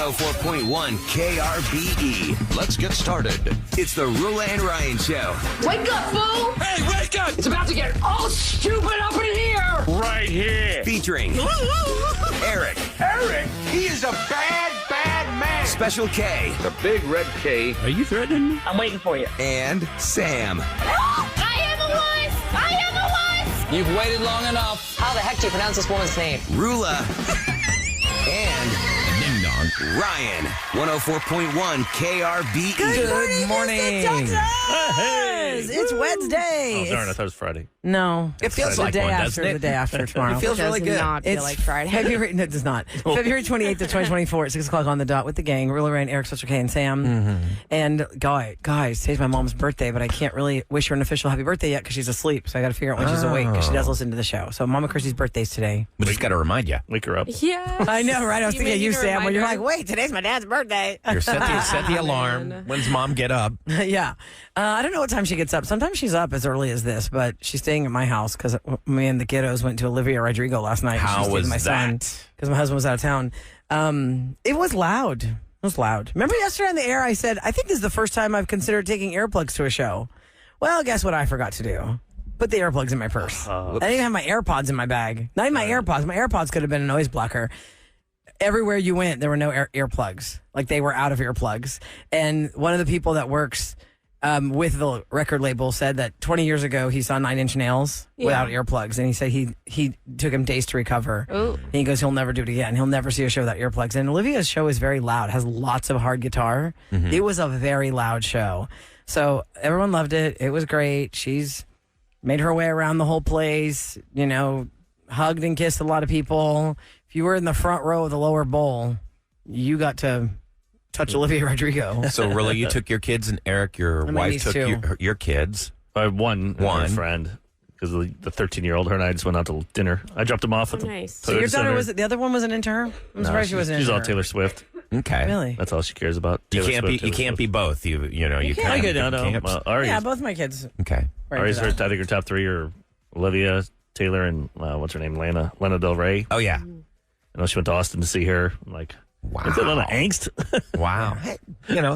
104.1 KRBE. Let's get started. It's the Roula and Ryan Show. Wake up, fool! Hey, wake up! It's about to get all stupid up in here! Right here. Featuring Eric. Eric, he is a bad, bad man. Special K. The big red K. Are you threatening me? I'm waiting for you. And Sam. I am a wuss! I am a wuss! You've waited long enough. How the heck do you pronounce this woman's name? Roula. And Ding dong. Ryan. 104.1 KRBE. Good morning. Hey. It's Wednesday. Oh, darn, I thought it was Friday. No. It feels the like day one, after, doesn't it? the day after tomorrow. It feels really good. Not feel like Friday. February, no, it does not. February 28th of 2024 at 6 o'clock on the dot with the gang. Roula, Ryan, Eric, Special K, and Sam. And guys, today's my mom's birthday, but I can't really wish her an official happy birthday yet because she's asleep. So I got to figure out when she's awake because she does listen to the show. So Mama Chrissy's birthday's today. We just got to remind you. Wake her up. Yeah. I know, right? I was thinking of you, Sam, when you're like, wait. wait, today's my dad's birthday. You're set the alarm. man. When's mom get up? Yeah. I don't know what time she gets up. Sometimes she's up as early as this, but she's staying at my house because me and the kiddos went to Olivia Rodrigo last night. How She stayed with was my son that? because my husband was out of town. It was loud. It was loud. Remember yesterday on the air I said, I think this is the first time I've considered taking earplugs to a show. Well, guess what I forgot to do? Put the earplugs in my purse. I didn't even have my AirPods in my bag. Not even my AirPods. My AirPods could have been a noise blocker. Everywhere you went, there were no earplugs. Like they were out of earplugs. And one of the people that works with the record label said that 20 years ago he saw 9 Inch Nails without earplugs, and he said he took him days to recover. Ooh. And he goes, he'll never do it again. He'll never see a show without earplugs. And Olivia's show is very loud, has lots of hard guitar. It was a very loud show, so everyone loved it. It was great. She's made her way around the whole place. You know, hugged and kissed a lot of people. If you were in the front row of the lower bowl, you got to touch Olivia Rodrigo. So, really, you took your kids, and Eric, your And my wife, niece, took too. I your kids. have one friend because the 13-year-old, her and I just went out to dinner. I dropped them off at the Nice. So your daughter the other one wasn't into her? I'm surprised she wasn't She's into all her. Taylor Swift. Okay. Really? That's all she cares about. You Taylor can't Swift, be. You Taylor can't Swift. be both. You know. You can't. can't. I get be down. camps. Ari's, Yeah, both my kids. Okay. Right Ari's into her, that. I think her top 3 are Olivia, Taylor, and what's her name? Lana Del Rey. Oh yeah. I know she went to Austin to see her. I'm like, Wow. is that a lot of angst? Wow. Hey,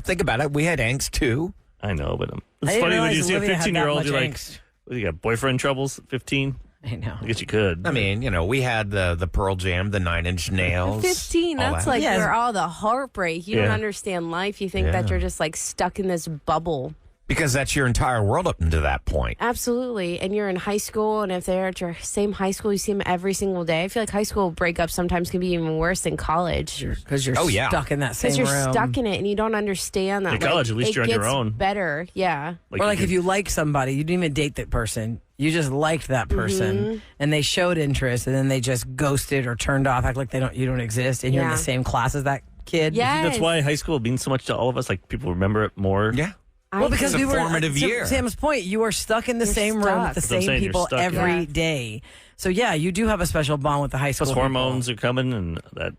think about it. We had angst too. I know, but I it's didn't funny when realize you see a Olivia had that 15-year-old, much you're like, angst. what, you got boyfriend troubles at 15? I know. I guess you could. I mean, we had the Pearl Jam, the 9 Inch Nails. 15, all that's that. like Yes. where all the heartbreak. You don't Yeah. understand life. You think that you're just like stuck in this bubble. Because that's your entire world up until that point. Absolutely. And you're in high school, and if they're at your same high school, you see them every single day. I feel like high school breakups sometimes can be even worse than college. Because you're Oh, yeah. stuck in that same Because you're room. stuck in it and you don't understand that. In college, at least it you're on your gets own. better. Yeah. Or like if you like somebody, you didn't even date that person. You just liked that person, and they showed interest, and then they just ghosted or turned off, act like you don't exist, and you're in Yeah. the same class as that kid. Yes. That's why high school means so much to all of us. Like, people remember it more. Yeah. Well, because It's a we were formative to year. Sam's point, you are stuck in the You're same room stuck. with the That's what I'm same saying, you're people stuck. every Yeah. day. So yeah, you do have a special bond with the high school. Plus, people. hormones are coming, and that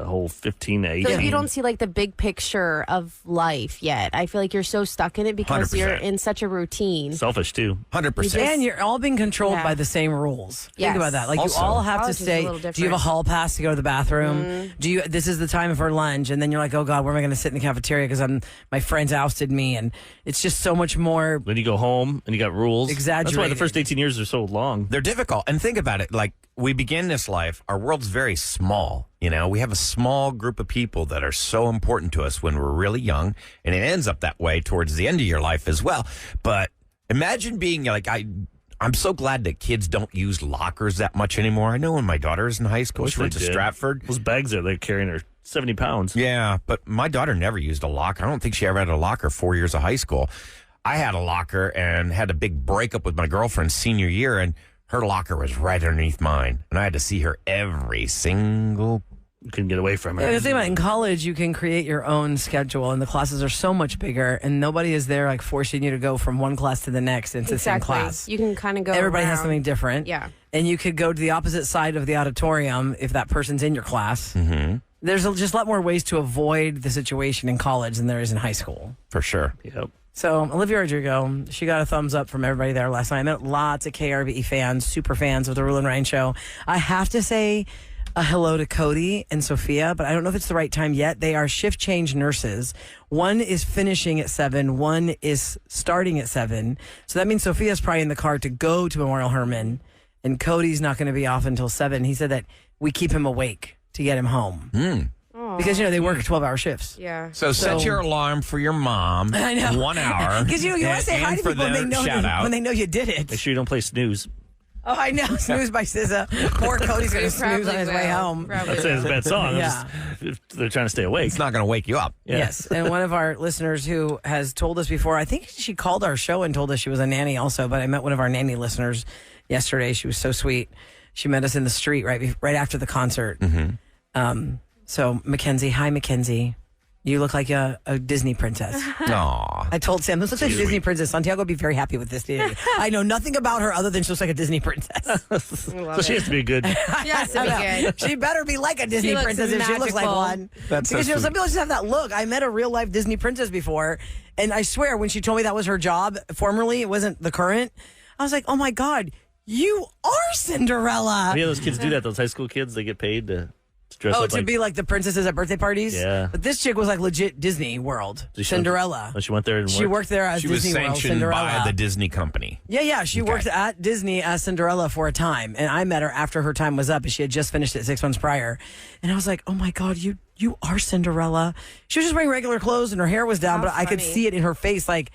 whole 15 to 18. I feel like you don't see like the big picture of life yet. I feel like you're so stuck in it because 100%. you're in such a routine. Selfish, too. 100%. And you're all being controlled Yeah. by the same rules. Yes. Think about that. Like Also- you all have to College is a stay. little Do you have a different. hall pass to go to the bathroom? This is the time for lunch, and then you're like, oh God, where am I going to sit in the cafeteria because my friends ousted me, and it's just so much more. Then you go home, and you got rules. That's why the Exaggerated. first 18 years are so long. They're difficult. And think about it. Like, we begin this life, our world's very small. We have a small group of people that are so important to us when we're really young, and it ends up that way towards the end of your life as well. But imagine being like, I'm so glad that kids don't use lockers that much anymore. I know when my daughter was in high school, Wish she went they to did. Stratford. Those bags they're carrying are 70 pounds. Yeah, but my daughter never used a locker. I don't think she ever had a locker 4 years of high school. I had a locker and had a big breakup with my girlfriend senior year, and her locker was right underneath mine. And I had to see her every single. You couldn't get away from Yeah, it. the thing about in college, you can create your own schedule, and the classes are so much bigger, and nobody is there like forcing you to go from one class to the next into the same class. You can kind of go. Everybody has around. something different. Yeah. And you could go to the opposite side of the auditorium if that person's in your class. Mm-hmm. There's just a lot more ways to avoid the situation in college than there is in high school. For sure. Yep. So Olivia Rodrigo, she got a thumbs up from everybody there last night. I met lots of KRBE fans, super fans of the Roula and Ryan show. I have to say, a hello to Cody and Sophia, but I don't know if it's the right time yet. They are shift change nurses. One is finishing at 7, one is starting at 7. So that means Sophia's probably in the car to go to Memorial Hermann, and Cody's not going to be off until 7. He said that we keep him awake to get him home. Because, they work 12-hour shifts. Yeah. So set your alarm for your mom. I know. 1 hour. Because, you want to say hi to people when they know you did it. Make sure you don't play snooze. Oh, I know. Snooze by SZA. Poor Cody's going to snooze on his way home. That's a bad song. Yeah. They're trying to stay awake. It's not going to wake you up. Yeah. Yes. And one of our listeners who has told us before, I think she called our show and told us she was a nanny also, but I met one of our nanny listeners yesterday. She was so sweet. She met us in the street right after the concert. So, Mackenzie, hi, Mackenzie. You look like a Disney princess. Aw. I told Sam, this looks like a Disney princess. Santiago would be very happy with this today. I know nothing about her other than she looks like a Disney princess. So she has to be good. Yes, to be good. She better be like a Disney She looks princess if she looks like magical. one. That's so Because some sweet. people just have that look. I met a real life Disney princess before, and I swear when she told me that was her job formerly, it wasn't the current. I was like, oh my God, you are Cinderella. Yeah, those kids do that. Those high school kids, they get paid to dress Oh, up to like... be like the princesses at birthday parties? Yeah. But this chick was like legit Disney World. She Cinderella. Went, she went there and She worked there as She was Disney World sanctioned Cinderella. by the Disney company. Yeah. She worked at Disney as Cinderella for a time. And I met her after her time was up. And she had just finished it 6 months prior. And I was like, oh my God, you are Cinderella. She was just wearing regular clothes and her hair was down, How but I could funny. see it in her face. And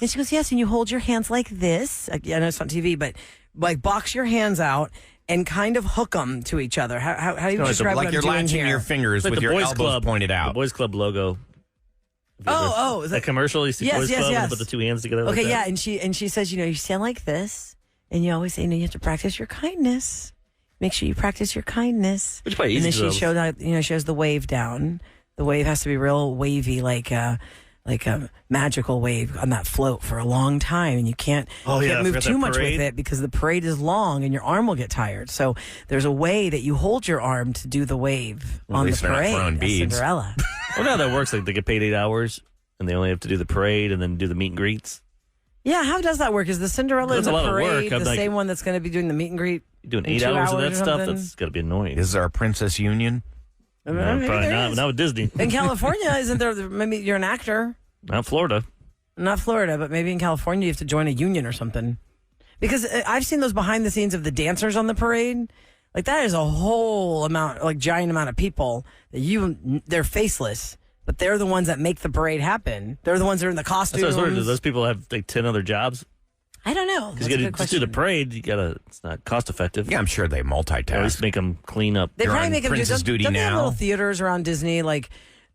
she goes, yes, and you hold your hands like this. Yeah, I know it's on TV, but box your hands out and kind of hook them to each other. How do you describe Like what you're I'm doing latching here? your fingers like with the your Boys elbows Club, pointed The out. Boys Club logo. Oh, is that commercial? You see Yes, Boys yes, Club yes. and put the two hands together. Okay, like yeah, that? and she says, you stand like this, and you always say, you have to practice your kindness. Make sure you practice your kindness. Which probably and easy then to she those. showed out, she has the wave down. The wave has to be real wavy, like a magical wave on that float for a long time, and you can't Oh, yeah, I move forgot too that much parade. with it because the parade is long and your arm will get tired. So there's a way that you hold your arm to do the wave Well, at on the least they're not parade. throwing as beads. Cinderella. Well, now that works. Like they get paid 8 hours, and they only have to do the parade and then do the meet and greets. Yeah, how does that work? Is the Cinderella in That's the a lot of work. parade I'm the like- same one that's going to be doing the meet and greet? You're doing In 8 2 hours of hours that or stuff. something? That's got to be annoying. Is there a princess union? No, Maybe probably there not. is. Not with Disney. In California, isn't there? Maybe you're an actor. Not Florida. Not Florida, but maybe in California you have to join a union or something. Because I've seen those behind the scenes of the dancers on the parade. Like that is a whole amount, like giant amount of people that they're faceless, but they're the ones that make the parade happen. They're the ones that are in the That's what I costumes. was wondering. Do those people have like 10 other jobs? I don't know. Because That's you a got good to just do question. the parade. You got to. It's not cost effective. Yeah, I'm sure they Or at least multitask. make them clean up. They You're probably on make them do princess duty don't they have now. little theaters around Disney, like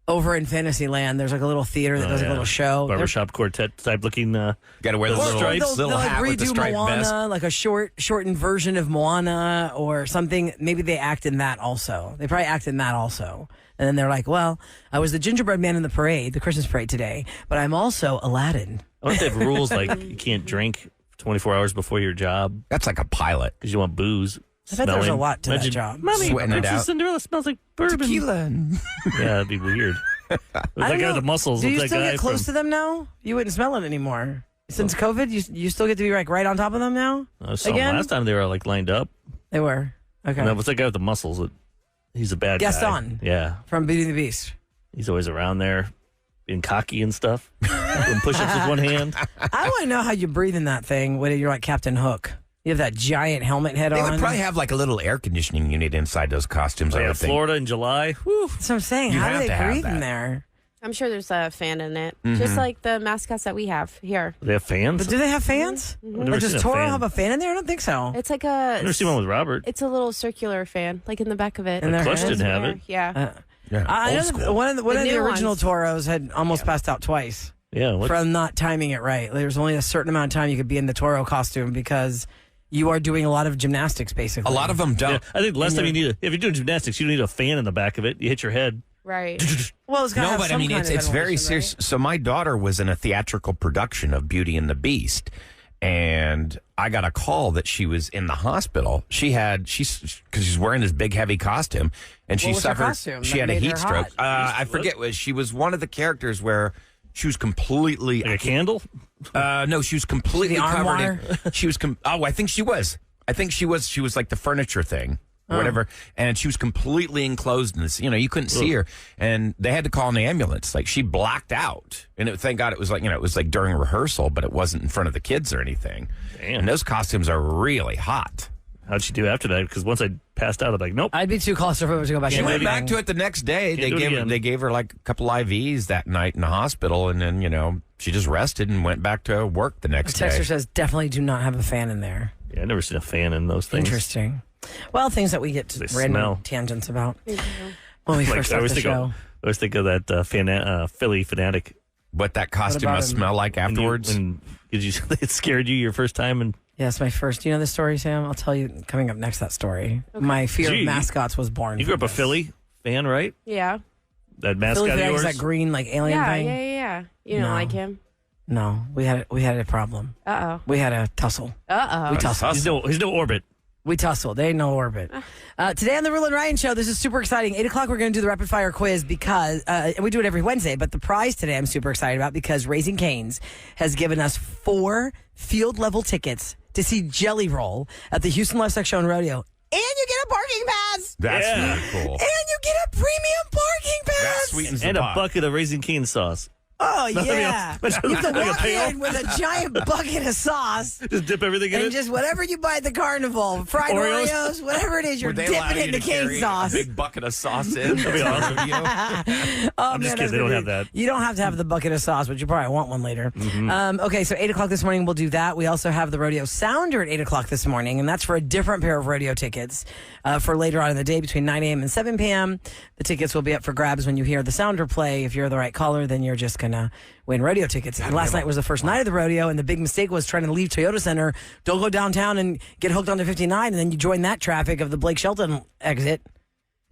over in Fantasyland. There's like a little theater that does like a little show. They're- Barbershop quartet type looking. Got to wear the Or little, stripes. they'll hat with the redo striped Moana, vest. like a shortened version of Moana or something. Maybe they act in that also. They probably act in that also. And then they're like, well, I was the gingerbread man in the parade, the Christmas parade today, but I'm also Aladdin. I wonder if they have rules like you can't drink 24 hours before your job That's like a pilot. because you want booze. I bet there's a smelling. lot to that Imagine, job. Mommy, Sweating it Princess out. Cinderella smells like bourbon. Tequila. Yeah, that'd be weird. I that don't guy know. with the muscles. Do you that still guy get close to from, them now? You wouldn't smell it anymore. Since COVID, you still get to be like right on top of them now? I saw him Again? last time they were like lined up. They were. Okay. And that was that guy with the muscles. He's a bad Gaston. guy. Yeah, From Beauty and the Beast. he's always around there, being cocky and stuff, doing push-ups with one hand. I want to know how you breathe in that thing when you're like Captain Hook. You have that giant helmet head They on. would probably have like a little air conditioning unit inside those costumes. I Yeah, would think. Florida in July. Whew. That's what I'm saying. You How do have they to have breathe in that. there? I'm sure there's a fan in it, just like the mascots that we have here. They have fans. But do they have fans? I've never Like, seen does a Toro fan. have a fan in there? I don't think so. It's like I've never seen one with Robert. It's a little circular fan, like in the back of it. In their Clutch head? didn't have it. Yeah. Yeah, I know old that school. one of the new original ones. Toros had almost passed out twice Yeah, what? from not timing it right. There's only a certain amount of time you could be in the Toro costume because you are doing a lot of gymnastics, basically. A lot of them Yeah, don't. I think the last time if you're doing gymnastics, you don't need a fan in the back of it. You hit your head. Right. Well, it's got to No, have but I some mean, kind it's of very ventilation, serious. right? So my daughter was in a theatrical production of Beauty and the Beast, and I got a call that she was in the hospital. Because she's wearing this big heavy costume, and she What was her suffered. costume She that had a made heat her stroke. hot? I forget. She was one of the characters where she was completely Like a candle? No, she was completely The covered armoire? in. She was. I think she was. I think she was. She was like the furniture thing. whatever, and she was completely enclosed in this. You couldn't see her, and they had to call an ambulance. Like, she blacked out, and thank God it was like, it was like during rehearsal, but it wasn't in front of the kids or anything. Damn. And those costumes are really hot. How'd she do after that? Because once I passed out, I'm like, nope. I'd be too claustrophobic to go back. She went back to it the next day. They gave her like a couple IVs that night in the hospital, and then she just rested and went back to work the next day. Texter says definitely do not have a fan in there. Yeah, I've never seen a fan in those things. Interesting. Well, things that we get to random tangents about when we first start the show. I always think of that Philly fanatic. What that costume must smell like afterwards? It scared you your first time? And yes, my first. You know the story, Sam? I'll tell you coming up next, that story. Okay. My fear of mascots was born. You grew up a Philly fan, right? Yeah. That mascot Philly of yours? Is that green like alien thing? Yeah. You don't like him? No, we had a problem. Uh-oh. We had a tussle. Uh-oh. We tussled. He's no orbit. We tussled. They ain't no orbit. Today on the Roula and Ryan Show, this is super exciting. 8 o'clock, we're going to do the rapid fire quiz because we do it every Wednesday. But the prize today I'm super excited about because Raising Cane's has given us 4 field level tickets to see Jelly Roll at the Houston Livestock Show and Rodeo. And you get a parking pass. That's really cool. And you get a premium parking pass. That sweetens And the a pot. bucket of Raising Cane sauce. Oh, yeah. You have to walk pail? in with a giant bucket of sauce. Just dip everything in And it? just whatever you buy at the carnival, fried Oreos, whatever it is, you're dipping it in the cane sauce. A big bucket of sauce in. That'd be awesome. I'm just kidding. They don't have that. You don't have to have the bucket of sauce, but you probably want one later. Okay, so 8 o'clock this morning, we'll do that. We also have the Rodeo Sounder at 8 o'clock this morning, and that's for a different pair of rodeo tickets for later on in the day between 9 a.m. and 7 p.m. The tickets will be up for grabs when you hear the Sounder play. If you're the right caller, then you're just going to win rodeo tickets. And last night was the first night of the rodeo, and the big mistake was trying to leave Toyota Center, don't go downtown and get hooked onto 59, and then you join that traffic of the Blake Shelton exit.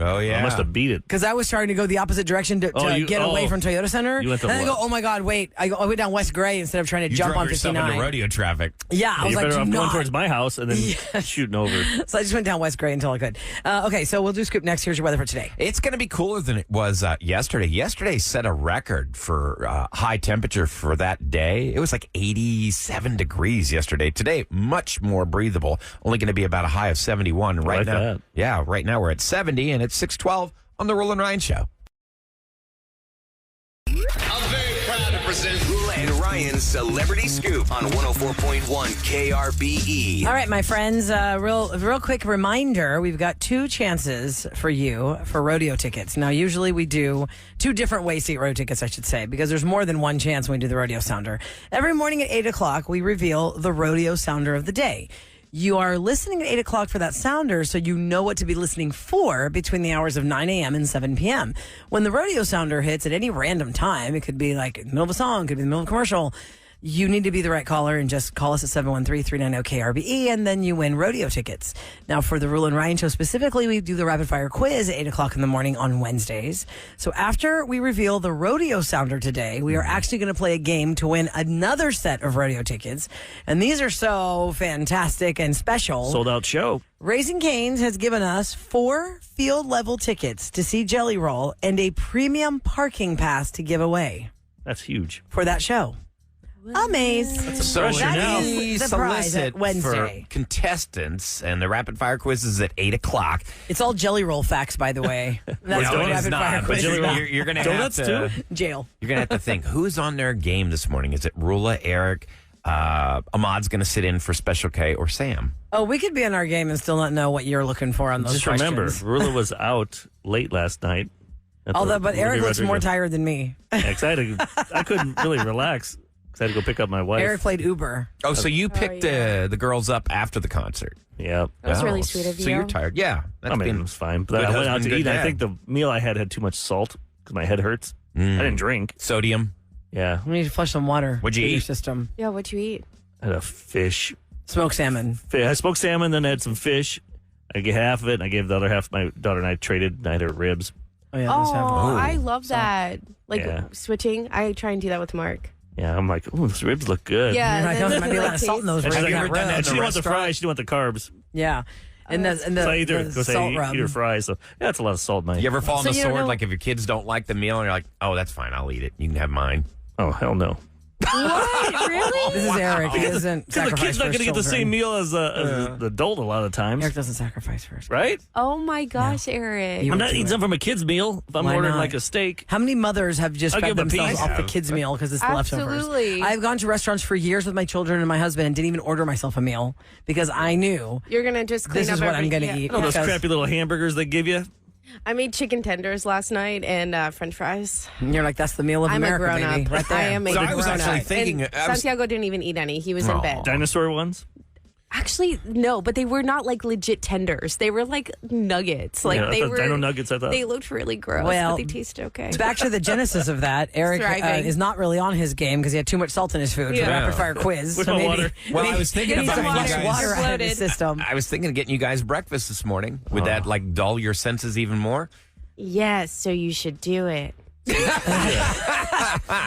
Oh, yeah. I must have beat it. Because I was trying to go the opposite direction to get away from Toyota Center. You went and then I go, oh my God, wait. I went down West Gray instead of trying to jump on 59. Into rodeo traffic. Yeah, I was you're like, better off do going not. towards my house and then shooting over. So I just went down West Gray until I could. Okay, so we'll do Scoop next. Here's your weather for today. It's going to be cooler than it was yesterday. Yesterday set a record for high temperature for that day. It was like 87 degrees yesterday. Today, much more breathable. Only going to be about a high of 71 right now. That. Yeah, right now we're at 70 and it's 612 on the Roula and Ryan Show. I'm very proud to present Roula and Ryan's Celebrity Scoop on 104.1 KRBE. All right, my friends, real quick reminder, we've got 2 chances for you for rodeo tickets. Now, usually we do 2 different ways to get rodeo tickets, I should say, because there's more than one chance when we do the Rodeo Sounder. Every morning at 8 o'clock, we reveal the Rodeo Sounder of the day. You are listening at 8 o'clock for that sounder, so you know what to be listening for between the hours of 9 a.m. and 7 p.m. When the rodeo sounder hits at any random time, it could be like in the middle of a song, it could be in the middle of a commercial, you need to be the right caller and just call us at 713-390-KRBE, and then you win rodeo tickets. Now, for the Roula and Ryan Show specifically, we do the rapid fire quiz at 8 o'clock in the morning on Wednesdays. So after we reveal the rodeo sounder today, we are actually going to play a game to win another set of rodeo tickets. And these are so fantastic and special. Sold out show. Raising Cane's has given us 4 field level tickets to see Jelly Roll and a premium parking pass to give away That's huge. for that show. Amazing. So pressure now. we The prize solicit at Wednesday. for contestants, and the rapid fire quiz is at 8 o'clock. It's all Jelly Roll facts, by the way. That's No, what it's rapid not, fire but quiz is you're, about. you're going to have Donuts to too? Jail. You're going to have to think who's on their game this morning. Is it Roula, Eric, Ahmad's going to sit in for Special K, or Sam? Oh, we could be on our game and still not know what you're looking for on those Just questions. remember, Roula was out late last night. at the But Olivia Eric looks more Rodrigo. tired than me. I couldn't really relax because I had to go pick up my wife. Eric played Uber. Oh, so you picked the girls up after the concert. Yeah. That was really sweet of So you. you're tired. Yeah. That's I mean, been it was fine. But good I went out husband, to good eat, and I dad. think the meal I had too much salt because my head hurts. I didn't drink. Sodium. Yeah. We need to flush some water. What'd you through your eat? system. Yeah, what'd you eat? I had a fish. Smoked salmon. I smoked salmon, then I had some fish. I gave half of it, and I gave the other half. My daughter and I traded. I had her ribs. Oh, yeah. Oh, I love that. Like Yeah. switching. I try and do that with Mark. Yeah, I'm like, ooh, those ribs look good. Yeah. I know there might be a lot of salt in those And ribs. she's I like, got ribs. and she didn't want the restaurant? fries. She didn't want the carbs. Yeah. And the So I either the go say salt eat rub. her fries. So yeah, that's a lot of salt, man. You ever fall on So the you don't sword? know- Like if your kids don't like the meal and you're like, oh, that's fine. I'll eat it. You can have mine. Oh hell no. What? Really? This is Eric. He doesn't Because the sacrifice kid's not for going to his get the same children. meal as the adult a lot of times. Eric doesn't sacrifice for his Right? Oh my gosh, Eric. You I'm would not do eating it. something from a kid's meal if I'm Why ordering not? like a steak. How many mothers have just I'll fed give them a themselves piece. off the kids' meal because it's the leftovers? Absolutely. I've gone to restaurants for years with my children and my husband and didn't even order myself a meal because I knew You're going to just clean this up is what I'm going to yeah. eat. You know those because crappy little hamburgers they give you? I made chicken tenders last night and French fries. You're like, that's the meal of I'm America, a grown baby. up. Right there. I am a So grown I was actually up. thinking- And I was- Santiago didn't even eat any. He was in Aw. bed. Dinosaur ones? Actually, no, but they were not like legit tenders. They were like nuggets. Like Yeah, I they thought were Dino Nuggets, I thought. They looked really gross, Well, but they tasted okay. Back to the genesis of that. Eric Thriving. is not really on his game because he had too much salt in his food for the Yeah. rapid fire quiz. Where's So my maybe, water? Well, I was thinking Give me about some you water. guys. water out of his Floated. system. I was thinking of getting you guys breakfast this morning. Would that like dull your senses even more? Yes, so you should do it.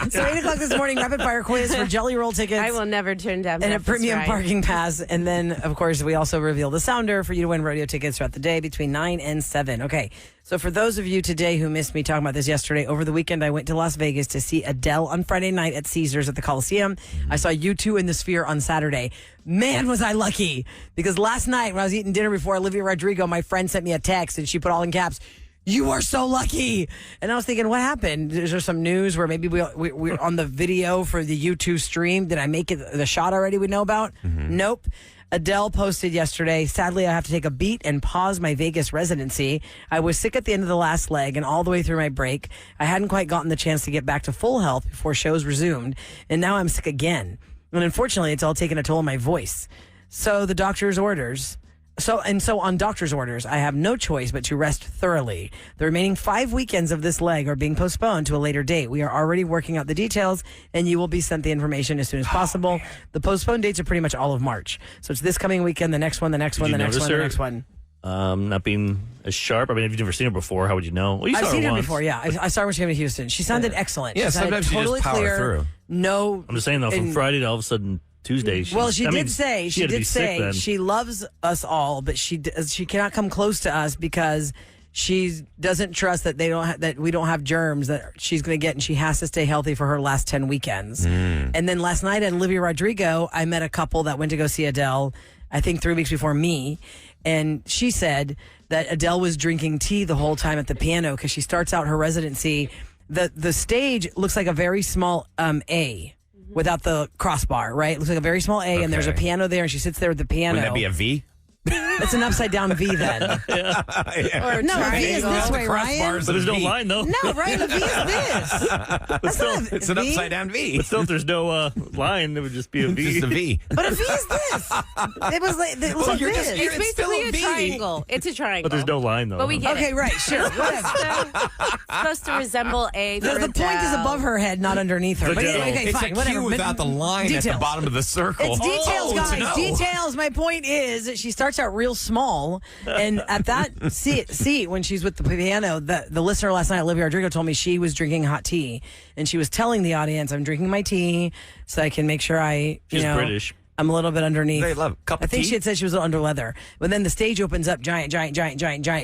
So 8 o'clock this morning, rapid fire quiz for Jelly Roll tickets. I will never turn down and a breakfast premium ride. parking pass. And then, of course, we also reveal the sounder for you to win rodeo tickets throughout the day between 9 and 7. Okay, so for those of you today who missed me talking about this yesterday, over the weekend I went to Las Vegas to see Adele on Friday night at Caesars at the Coliseum. I saw U2 in the Sphere on Saturday. Man, was I lucky, because last night when I was eating dinner before Olivia Rodrigo, my friend sent me a text and she put all in caps, "You are so lucky." And I was thinking, what happened? Is there some news where maybe we're on the video for the U2 stream? Did I make it the shot already we know about? Nope. Adele posted yesterday, "Sadly, I have to take a beat and pause my Vegas residency. I was sick at the end of the last leg and all the way through my break. I hadn't quite gotten the chance to get back to full health before shows resumed. And now I'm sick again. And unfortunately, it's all taken a toll on my voice. So the doctor's orders... So on doctor's orders, I have no choice but to rest thoroughly. The remaining 5 weekends of this leg are being postponed to a later date. We are already working out the details, and you will be sent the information as soon as possible. The postponed dates are pretty much all of March. So it's this coming weekend, the next one, the next one, you the next notice one, the her? next one. Not being as sharp. I mean, if you've never seen her before, how would you know? Well, you I've saw seen her once. before, yeah. I saw her when she came to Houston. She sounded excellent. Yeah, she sounded sometimes you just totally power clear. through. No. I'm just saying, though, from and- Friday to all of a sudden Tuesday. Well, she I did mean, say she had to be sick then. she loves us all, but she cannot come close to us because she doesn't trust that that we don't have germs that she's going to get, and she has to stay healthy for her last 10 weekends. And then last night at Olivia Rodrigo, I met a couple that went to go see Adele, I think 3 weeks before me, and she said that Adele was drinking tea the whole time at the piano because she starts out her residency. The stage looks like a very small A. Without the crossbar, right? It looks like a very small A, and there's a Okay. piano there, and she sits there with the piano. Wouldn't that be a V? It's an upside down V then. Or No, a V is triangle. this way, Ryan. But there's no line, though. No, Ryan, a V is this. That's not a It's an V. upside down V. But still, if there's no line, it would just be a V. Just a V. But a V is this. It was like Well, like you're this. just- It's It's still basically a a V. triangle. It's a triangle. But there's no line, though. But we get Okay, it. right, sure, whatever. It's supposed to resemble A. The point is above her head, not underneath her. But Adele. okay, It's fine, a whatever. Q without the line at the Details. bottom of the circle. It's details, Oh, guys. no. Details. My point is that she starts out real small, and at that seat when she's with the piano, the listener last night, Olivia Rodrigo, told me she was drinking hot tea, and she was telling the audience, "I'm drinking my tea so I can make sure She's British. I'm a little bit underneath." They love cup I of think tea? she had said she was under leather, but then the stage opens up, giant,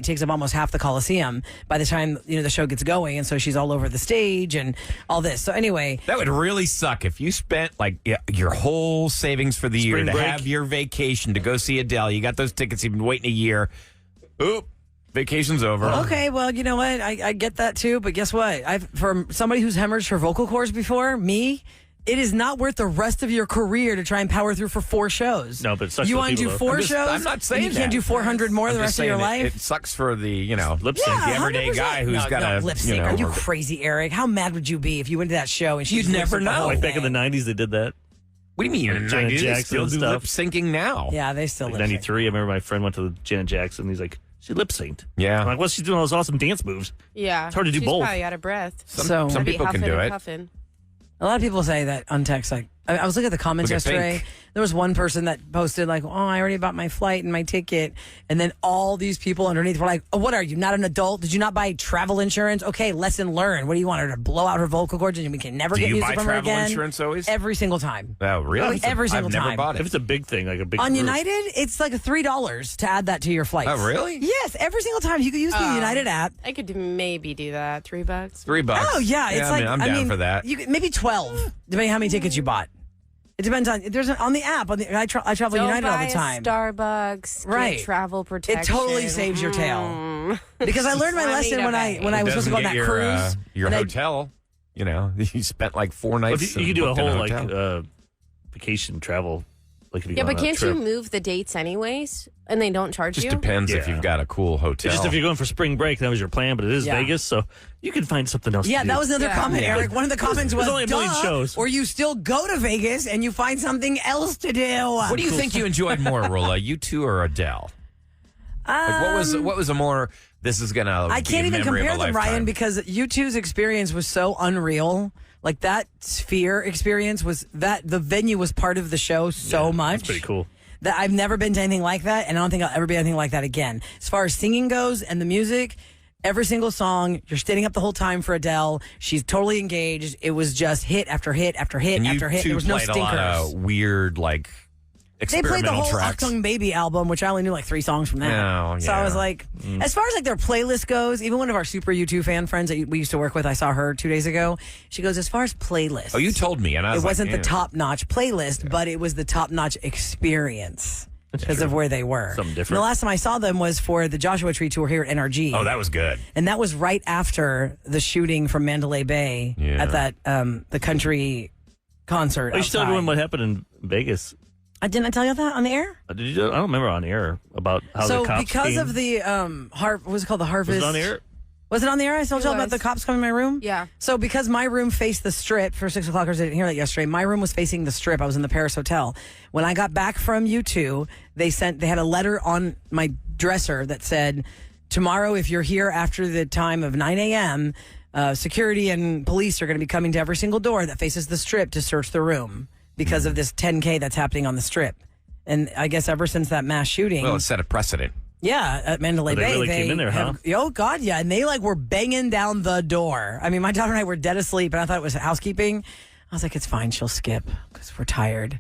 takes up almost half the Coliseum by the time the show gets going, and so she's all over the stage and all this. So anyway, That would really suck if you spent like your whole savings for the year Spring to break. have your vacation to go see Adele. You got those tickets, you've been waiting a year. Oop, vacation's over. okay, well, you know what? I get that too, but guess what? For somebody who's hemorrhaged her vocal cords before, me, it is not worth the rest of your career to try and power through for 4 shows. No, but it sucks you for want to people, do though. 4 I'm just- shows? I'm not saying and you can't that. do 400 more the I'm rest just of your saying life. It sucks for the Lip sync. the everyday 100%. guy who's got lip sync. Are you or- crazy, Eric? How mad would you be if you went to that show and she You'd just never lip-synced the know. whole Like back in the thing? 90s, they did that. What do you mean? Like Janet They Jackson still and do stuff. lip syncing now. Yeah, they still Like lip sync. 93, I remember my friend went to Janet Jackson. He's like, she lip synced. Yeah. I'm like, well, she's doing all those awesome dance moves. Yeah. It's hard to do She's both. probably out of breath. Some Be people can huffing do and it. puffing. A lot of people say that on text. Like, I was looking at the comments Look at yesterday. Pink. There was one person that posted like, "Oh, I already bought my flight and my ticket," and then all these people underneath were like, "Oh, what are you? Not an adult? Did you not buy travel insurance? Okay, lesson learned. What do you want her to blow out her vocal cords and we can never get music from her again?" Do you buy travel insurance always? Every single time. Oh, really? Every single time. I've never bought it. If it's a big thing, like a big On group. United, it's like $3 to add that to your flights. Oh, really? Yes, every single time you can use the United app. I could maybe do that. $3. $3. Oh yeah, it's like I'm down for that. Maybe 12, depending how many tickets you bought. It depends on on the app. I travel Don't United buy all the time. Starbucks, get Right. travel protection. It totally saves your tail. Because I learned my lesson when I It was supposed to go on doesn't that get cruise. your and I- hotel. You know, you spent like 4 Well, nights. if you and could do a booked in whole hotel. vacation travel. Like if you Yeah, go on but a can't trip. you move the dates anyways? And they don't charge Just you? depends if Yeah. you've got a cool hotel. It's just if you're going for spring break, that was your plan, but it is Yeah. Vegas, so you can find something else Yeah, to do. that was another comment, Yeah. Eric. One of the comments was, There's only a million "Duh," shows. or you still go to Vegas and you find something else to do. What do you think you enjoyed more, Roula? You2 or Adele? Like what was a more? This is gonna. I can't even compare them, Ryan, because U2's experience was so unreal. Like that Sphere experience was that the venue was part of the show so much. That's pretty cool. That I've never been to anything like that, and I don't think I'll ever be anything like that again. As far as singing goes and the music, every single song, you're standing up the whole time for Adele. She's totally engaged. It was just hit after hit after hit And after hit. There U2 was no played a lot stinkers. of weird like They played the experimental whole tracks. Achtung Baby album, which I only knew like 3 songs from that. Oh, So I yeah. was like, as far as like their playlist goes, even one of our super U2 fan friends that we used to work with, I saw her 2 days ago. She goes, as far as playlists. Oh, you told me, and I was It wasn't like, the top notch playlist, but it was the top notch experience because of where they were. Something different. And the last time I saw them was for the Joshua Tree tour here at NRG. Oh, that was good. And that was right after the shooting from Mandalay Bay Yeah. at that the country concert. Are you still outside. doing what happened in Vegas? Didn't I tell you that on the air? Did you? I don't remember on air about how So the cops because came. of the what was it called, the Harvest? Was it on air? Was it on the air? I told you It about was. the cops coming in my room. Yeah. So because my room faced the Strip for 6 o'clockers, I didn't hear that yesterday. My room was facing the Strip. I was in the Paris Hotel. When I got back from U2, they had a letter on my dresser that said, "Tomorrow, if you're here after the time of 9 a.m., security and police are going to be coming to every single door that faces the Strip to search the room because of this 10K that's happening on the Strip." And I guess ever since that mass shooting, Well, it set a precedent. yeah, at Mandalay They Bay, really came in there, have, oh God, yeah, and they like were banging down the door. I mean, my daughter and I were dead asleep, and I thought it was housekeeping. I was like, it's fine, she'll skip because we're tired.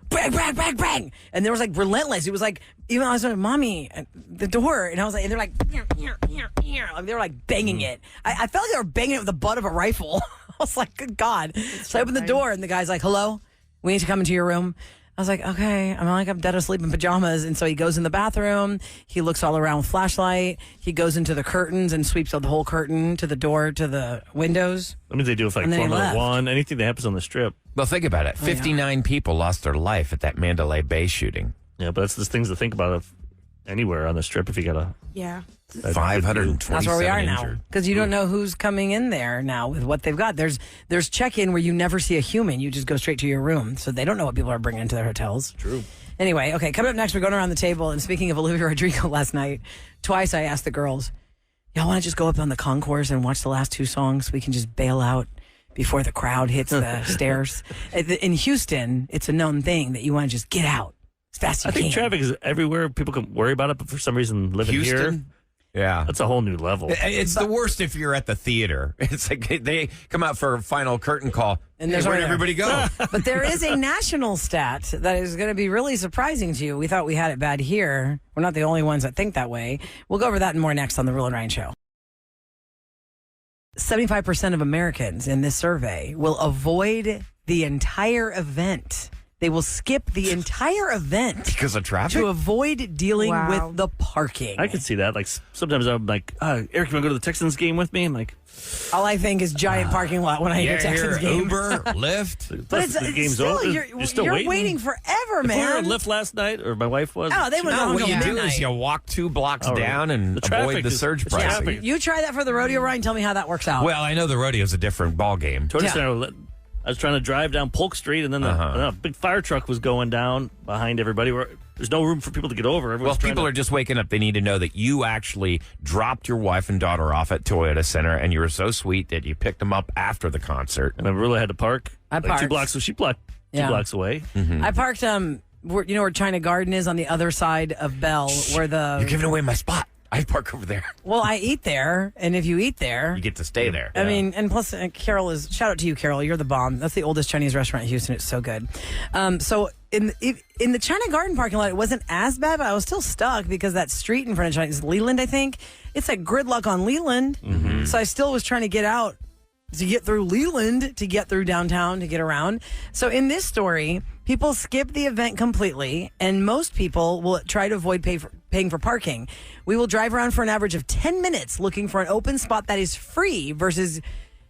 Bang, bang, bang, bang, and there was like relentless. It was like even I was like, "Mommy, at the door," and I was like, and they're like, they were like banging it. I felt like they were banging it with the butt of a rifle. I was like, good God! So I opened the door, and the guy's like, "Hello, we need to come into your room." I was like, okay. I'm dead asleep in pajamas. And so he goes in the bathroom. He looks all around with flashlight. He goes into the curtains and sweeps the whole curtain to the door, to the windows. What do they do with like And then he Formula left. One? Anything that happens on the Strip? Well, think about it. 59 people lost their life at that Mandalay Bay shooting. Yeah, but that's the things to think about of anywhere on the Strip if you got a. Yeah. 527 That's where we are now. injured. Because you don't know who's coming in there now with what they've got. There's check-in where you never see a human. You just go straight to your room. So they don't know what people are bringing into their hotels. True. Anyway, okay, coming up next, we're going around the table. And speaking of Olivia Rodrigo last night, twice I asked the girls, y'all want to just go up on the concourse and watch the last 2 songs so we can just bail out before the crowd hits the stairs? In Houston, it's a known thing that you want to just get out as fast as you I think can. traffic is everywhere. People can worry about it, but for some reason, living here, Houston? Yeah. that's a whole new level. It's the worst if you're at the theater. It's like they come out for a final curtain call. And there's where'd already- everybody go? But there is a national stat that is going to be really surprising to you. We thought we had it bad here. We're not the only ones that think that way. We'll go over that and more next on the Roula and Ryan Show. 75% of Americans in this survey will avoid the entire event. They will skip the entire event Because of traffic? to avoid dealing Wow. with the parking. I could see that. Like sometimes I'm like, Eric, you want to go to the Texans game with me? I'm like, All I think is giant parking lot when I hear Yeah, Texans here, game. Uber, Lyft. But it's the game's still, over. You're still waiting forever, If we were man. on Lyft last night, or my wife was. Oh, they would No, go what until you do midnight. is you walk 2 blocks Oh, down and the traffic avoid the is- surge the pricing. traffic. You try that for the rodeo, Ryan. Tell me how that works out. Well, I know the rodeo's a different ball game. Toyota Yeah. Center, I was trying to drive down Polk Street, and then a big fire truck was going down behind everybody. There's no room for people to get over. Well, Everyone's if people trying are just waking up, they need to know that you actually dropped your wife and daughter off at Toyota Center, and you were so sweet that you picked them up after the concert. And I really had to park. I like 2 parked. blocks. So she 2 blocks away. I parked, where China Garden is on the other side of Bell, where You're giving away my spot. I park over there. Well, I eat there, and if you eat there, You get to stay there. I mean, and plus, Carol shout out to you, Carol. You're the bomb. That's the oldest Chinese restaurant in Houston. It's so good. So in the China Garden parking lot, it wasn't as bad, but I was still stuck because that street in front of China is Leland, I think. It's like gridlock on Leland. So I still was trying to get out to get through Leland, to get through downtown, to get around. So in this story, people skip the event completely, and most people will try to avoid paying for parking. We will drive around for an average of 10 minutes looking for an open spot that is free versus,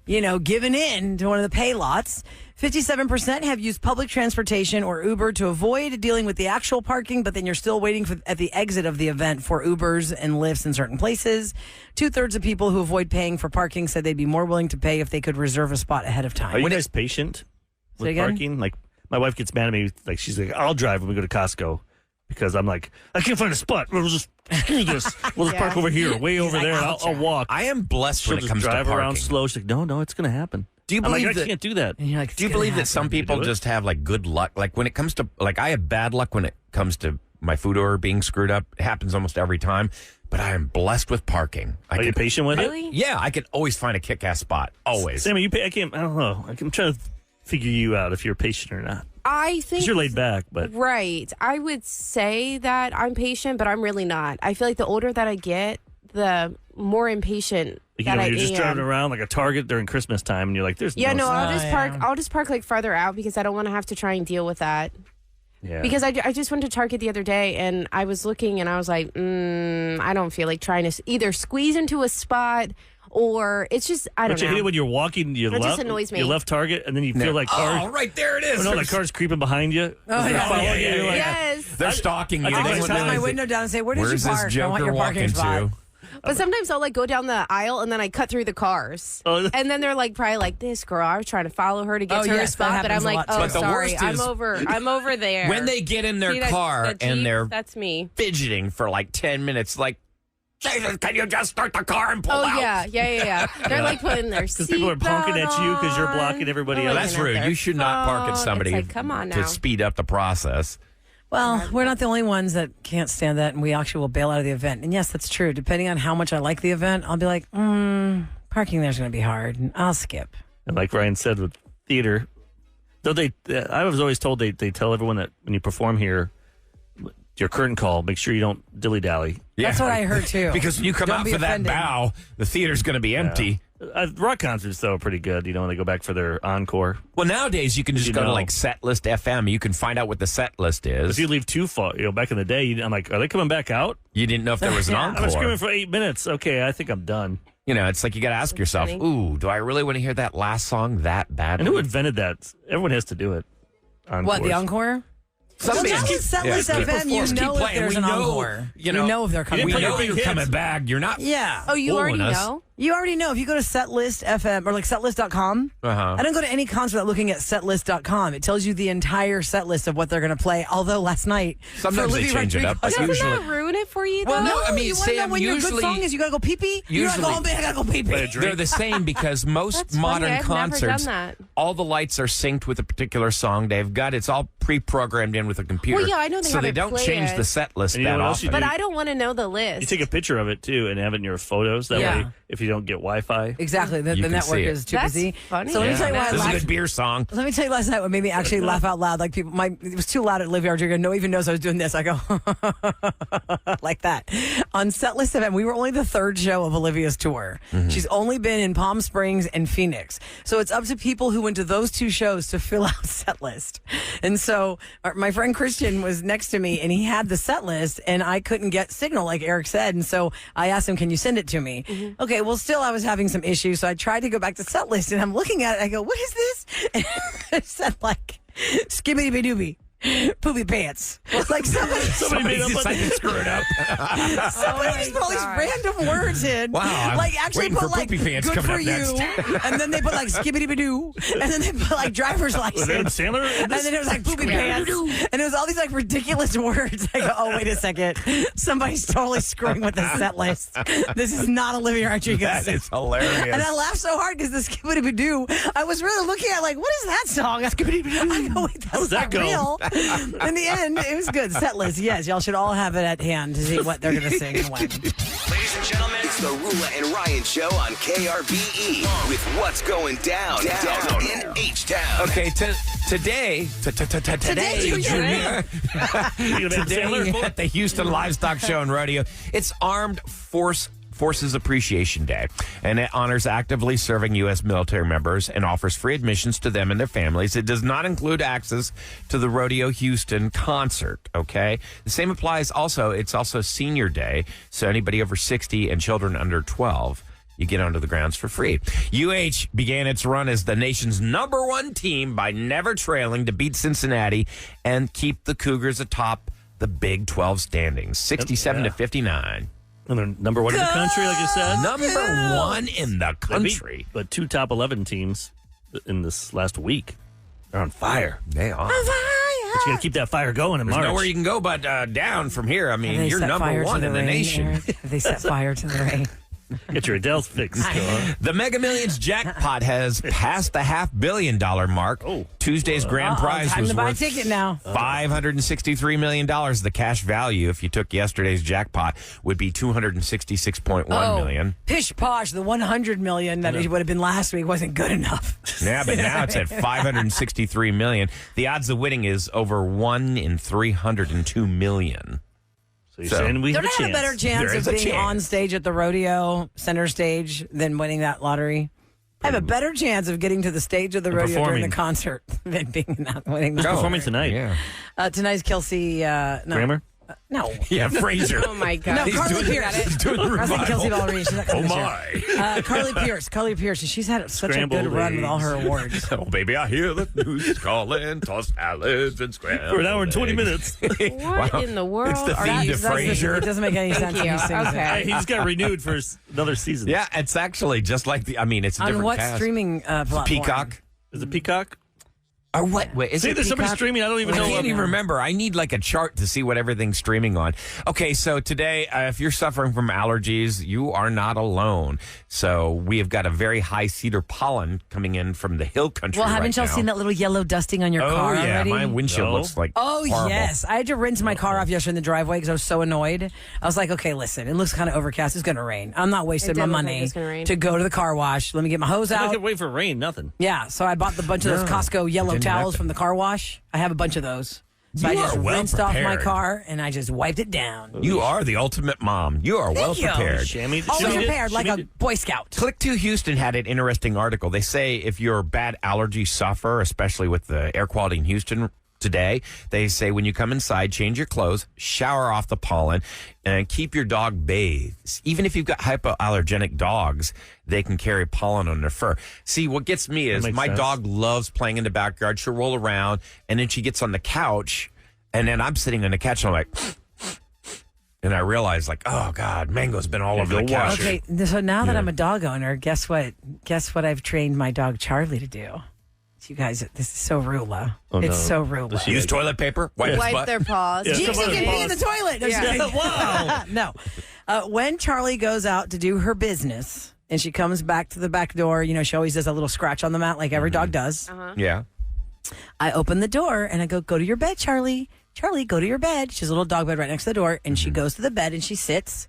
giving in to one of the pay lots. 57% have used public transportation or Uber to avoid dealing with the actual parking, but then you're still waiting at the exit of the event for Ubers and Lyfts in certain places. 2/3 of people who avoid paying for parking said they'd be more willing to pay if they could reserve a spot ahead of time. Are you guys patient with parking? Like, my wife gets mad at me. Like, she's like, I'll drive when we go to Costco. Because I'm like, I can't find a spot. We'll just screw this. We'll just park over here, way over there. I'll walk. I am blessed when it comes to drive parking. around slow. She's like, no, it's going to happen. Do you I'm believe like, that? I can't do that. And you're like, Do you believe that some people just have like good luck? Like when it comes to I have bad luck when it comes to my food order being screwed up. It happens almost every time. But I am blessed with parking. Are you patient with Really? it? Yeah, I can always find a kick-ass spot. Always. Sammy, I don't know. I'm trying to figure you out if you're patient or not. I think Because you're laid back, but right. I would say that I'm patient, but I'm really not. I feel like the older that I get, the more impatient that I you're just am. driving around like a Target during Christmas time, and you're like, "There's Yeah, no, sign. I'll just park. I'll just park like farther out because I don't want to have to try and deal with that. Yeah. Because I just went to Target the other day and I was looking and I was like, I don't feel like trying to either squeeze into a spot or it's just I don't But you know. hate it when you're walking. You It left, just annoys me. You left Target, and then you feel like cars. Oh, right there it is. Oh, no, the car's creeping behind you. Oh, They're yeah. following Yeah, you. yeah, You're like, Yes, They're stalking you. I They think don't I Roll realize my that- window down and say, where did Where's you this park? I want joker your parking walking spot. to? but sometimes I'll like go down the aisle and then I cut through the cars, Oh. and then they're like probably like this girl. I was trying to follow her to get Oh, to her yes, that spot, but happens I'm a like, lot, too. oh, But the sorry, worst I'm is- over there. When they get in their See, that- car that and Jeep, they're that's me. fidgeting for like 10 minutes, like, Jesus, can you just start the car and pull Oh out? yeah. They're like putting their Because people are honking at you because you're blocking everybody They're else. That's looking at rude. their You should not park at phone. somebody It's like, come on to now. speed up the process. Well, we're not the only ones that can't stand that, and we actually will bail out of the event. And yes, that's true. Depending on how much I like the event, I'll be like, parking there's going to be hard, and I'll skip. And like Ryan said with theater, though I was always told they tell everyone that when you perform here, your curtain call, make sure you don't dilly dally. That's what I heard, too. Because when you come Don't out be for that offended. bow, the theater's going to be empty. Rock concerts though are pretty good. When they go back for their encore. Well, nowadays you can just You go to know. like Setlist FM. You can find out what the set list is. If you leave too far, back in the day, I'm like, are they coming back out? You didn't know if there was an I was encore. screaming for 8 minutes. Okay, I think I'm done. It's like you got to ask yourself, funny. ooh, do I really want to hear that last song that badly? And who invented that? Everyone has to do it. What, the encore? Somebody Well, keep- Setlist yeah, keep FM, you performing. know Keep if playing. there's We an know, encore. you know if they're coming didn't We play back. your know big you're hits. coming back. You're not. Yeah. Oh, you fooling already us. know. You already know. If you go to Setlist FM or like setlist.com, Uh-huh. I don't go to any concert without looking at setlist.com. It tells you the entire set list of what they're going to play. Although last night, Sometimes for they Olivia change it up, Rodrigo- but Doesn't usually- that ruin it for you? Well, though? no, I mean, you wanna know Sam, when your good usually- song is you got to go pee-pee? You're like, usually- oh, man, I got to go pee-pee. They're the same because most That's funny. modern I've never concerts, done that. all the lights are synced with a particular song. It's all pre-programmed in with a computer. Well, yeah, I know they so have they it don't play change it. the set list And you know that what else you often. But I don't want to know the list. You take a picture of it too and have it in your photos. That Yeah. way, if you don't get Wi-Fi, Exactly. The You can network see it. is too That's busy. funny. So let me Yeah. tell you why I This is a laughed. good beer song. Let me tell you last night what made me actually laugh out loud. Like it was too loud at Olivia Rodrigo. No one even knows I was doing this. I go like that. On Setlist event, we were only the third show of Olivia's tour. She's only been in Palm Springs and Phoenix. So it's up to people who went to those two shows to fill out Setlist. And so my friend Christian was next to me and he had the set list and I couldn't get signal like Eric said. And so I asked him, can you send it to me? Okay, well, still I was having some issues. So I tried to go back to Setlist and I'm looking at it. I go, what is this? And it said like skibbity doobie. poopy pants. Like Somebody made up decided to screw it up. somebody just put all these random words in. Wow, I'm like actually waiting put for like poopy pants good coming for up you, next. and then they put like skibbity-ba-doo, and then they put like driver's license. Was Adam Sandler? And then it was like poopy pants. And it was all these like ridiculous words. I go, oh, wait a second. Somebody's totally screwing with the set list. This is not Olivia Rodrigo. That is hilarious. And I laughed so hard because the skibbity-ba-doo, I was really looking at like, what is that song? I go, wait, that's does that not go? real. In the end, it was good. Set list, yes. Y'all should all have it at hand to see what they're going to sing and when. Ladies and gentlemen, it's the Roula and Ryan Show on KRBE with what's going down in H-Town. Okay, today, Junior. today at the Houston Livestock Show and Rodeo, it's Armed Forces Appreciation Day, and it honors actively serving U.S. military members and offers free admissions to them and their families. It does not include access to the Rodeo Houston concert, okay? The same applies also, it's also Senior Day, so anybody over 60 and children under 12, you get onto the grounds for free. UH began its run as the nation's #1 team by never trailing to beat Cincinnati and keep the Cougars atop the Big 12 standings, 67 to 59. And they're number 1 in the country, like you said. Number 1 in the country. But 2 top 11 teams in this last week. They're on fire. They are. But you got to keep that fire going in There's March. nowhere you can go but down from here. I mean, They you're set number fire to 1 the in the rain, nation. Aaron. They set fire to the rain. Get your Adele fix going. The Mega Millions jackpot has passed the $500 million mark. Oh. Tuesday's grand prize Time was to buy a worth ticket now. $563 million. The cash value, if you took yesterday's jackpot, would be $266.1 million. Pish posh, the $100 million that it would have been last week wasn't good enough. Yeah, but now it's at $563 million. The odds of winning is over 1 in 302 million. So you're saying we have Don't a I have a better chance There of is a being chance. on stage at the rodeo center stage than winning that lottery? I have a better chance of getting to the stage of the rodeo during performing. the concert than being not winning the performing lottery. tonight. Yeah. Tonight's Kelsey. No. Kramer? No. Yeah, Fraser. Oh my God. No, He's Carly doing, Pierce. he's doing the I was thinking Kelsey revival. Ballerini. She's not Oh, coming this year. my. Carly Pierce. She's had such Scrambled a good run with all her eggs. awards. Oh, baby, I hear the news calling, toss salads and scrambled For an hour and 20 eggs. minutes. What in the world It's the are theme you to saying? Frasier. It doesn't make any sense when you. he sings Okay. Hey, he just got renewed for another season. Yeah, it's actually just like it's a it. different On what cast. streaming platform? Peacock? Is it Peacock? Or what? Wait, is See, it there's somebody Peacock? streaming. I don't even I know. can't what- even remember. I need like a chart to see what everything's streaming on. Okay, so today, if you're suffering from allergies, you are not alone. So we have got a very high cedar pollen coming in from the hill country. Well, haven't right y'all now. seen that little yellow dusting on your Oh car yeah, already? my windshield No. looks like Oh, horrible. yes. I had to rinse my car off yesterday in the driveway because I was so annoyed. I was like, okay, listen, it looks kind of overcast. It's going to rain. I'm not wasting It my did look like money it's gonna rain. to go to the car wash. Let me get my hose I out. could wait for rain. Nothing. Yeah, so I bought the bunch of those Costco yellow didn't towels happen. from the car wash. I have a bunch of those. So I You just are well rinsed off my prepared. car and I just wiped it down. You are the ultimate mom. You are well you. prepared. Shammy, Always Shimmy did- prepared like Shimmy a did- Boy Scout. Click 2 Houston had an interesting article. They say if you're a bad allergy sufferer, especially with the air quality in Houston today, they say when you come inside, change your clothes, shower off the pollen, and keep your dog bathed. Even if you've got hypoallergenic dogs, they can carry pollen on their fur. See, what gets me is makes my sense. dog loves playing in the backyard. She'll roll around, and then she gets on the couch, and then I'm sitting on the couch, and I'm like... And I realized, like, oh, God, Mango's been all over the go couch. wash Okay, so now that I'm a dog owner, guess what? Guess what I've trained my dog Charlie to do? You guys, this is so Roula. Oh, it's no. so Roula. Use toilet paper, wipe his Wipe butt. their paws. Yeah, Jinxie somebody- can be in the toilet. No, just Yeah. kidding. Wow. No. When Charlie goes out to do her business and she comes back to the back door, you know, she always does a little scratch on the mat like every dog does. Yeah. I open the door and I go to your bed, Charlie. Charlie, go to your bed. She has a little dog bed right next to the door. And she goes to the bed and she sits.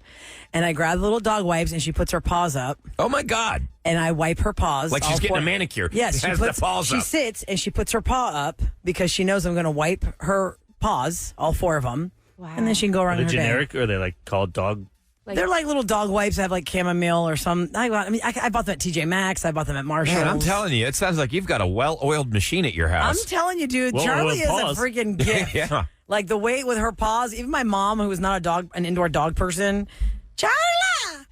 And I grab the little dog wipes and she puts her paws up. Oh, my God. And I wipe her paws. Like she's all getting four- a manicure. Yes, Has the paws she up. sits and she puts her paw up because she knows I'm going to wipe her paws, all 4 of them. Wow. And then she can go Are around they her day. generic or are they like called dog? They're like little dog wipes that have like chamomile or some. I bought them at TJ Maxx. I bought them at Marshall's. Man, I'm telling you, it sounds like you've got a well-oiled machine at your I'm house. telling you, dude, Well, Charlie with is paws. a freaking gift. Yeah. Like the way with her paws, even my mom, who is not an indoor dog person, Charla,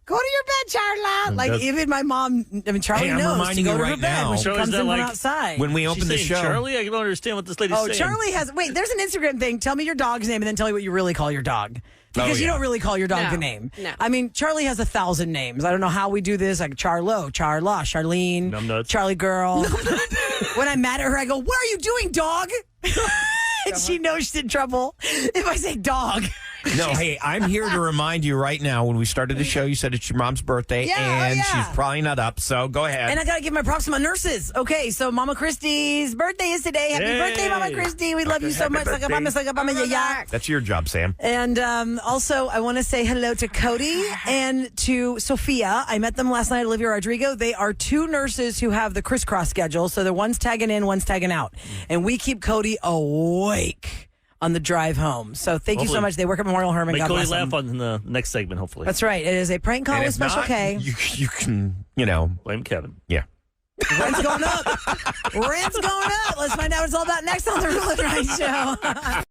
go to your bed, Charla. Like, even my mom, I mean, Charlie Hey, I'm knows reminding to go you to her right bed now. when she Charlie's comes not in from like- outside. When we open She's the saying show, Charlie, I don't understand what this lady's saying. Charlie has. Wait, there's an Instagram thing. Tell me your dog's name and then tell me what you really call your dog. Because you don't really call your dog No, the name. no. I mean, Charlie has 1,000 names. I don't know how we do this. Like Charlo, Charla, Charlene, Numbnuts. Charlie Girl. When I'm mad at her, I go, "What are you doing, dog?" And she knows she's in trouble if I say dog. no, hey, I'm here to remind you right now. When we started the show, you said it's your mom's birthday, and she's probably not up. So go ahead. And I got to give my props to my nurses. Okay, so Mama Christie's birthday is today. Happy Yay. birthday, Mama Christie. We love you so much. That's your job, Sam. And also, I want to say hello to Cody and to Sophia. I met them last night, Olivia Rodrigo. They are two nurses who have the crisscross schedule. So they're one's tagging in, one's tagging out. And we keep Cody awake on the drive home. So thank you so Hopefully much. They work at Memorial Hermann. Make God Cody bless laugh them. on the next segment, hopefully. That's right. It is a prank call And with if Special not, K. you can, you know, Blame Kevin. yeah. Rent's going up. Rent's going up. Let's find out what it's all about next on the Roula and Ryan Show.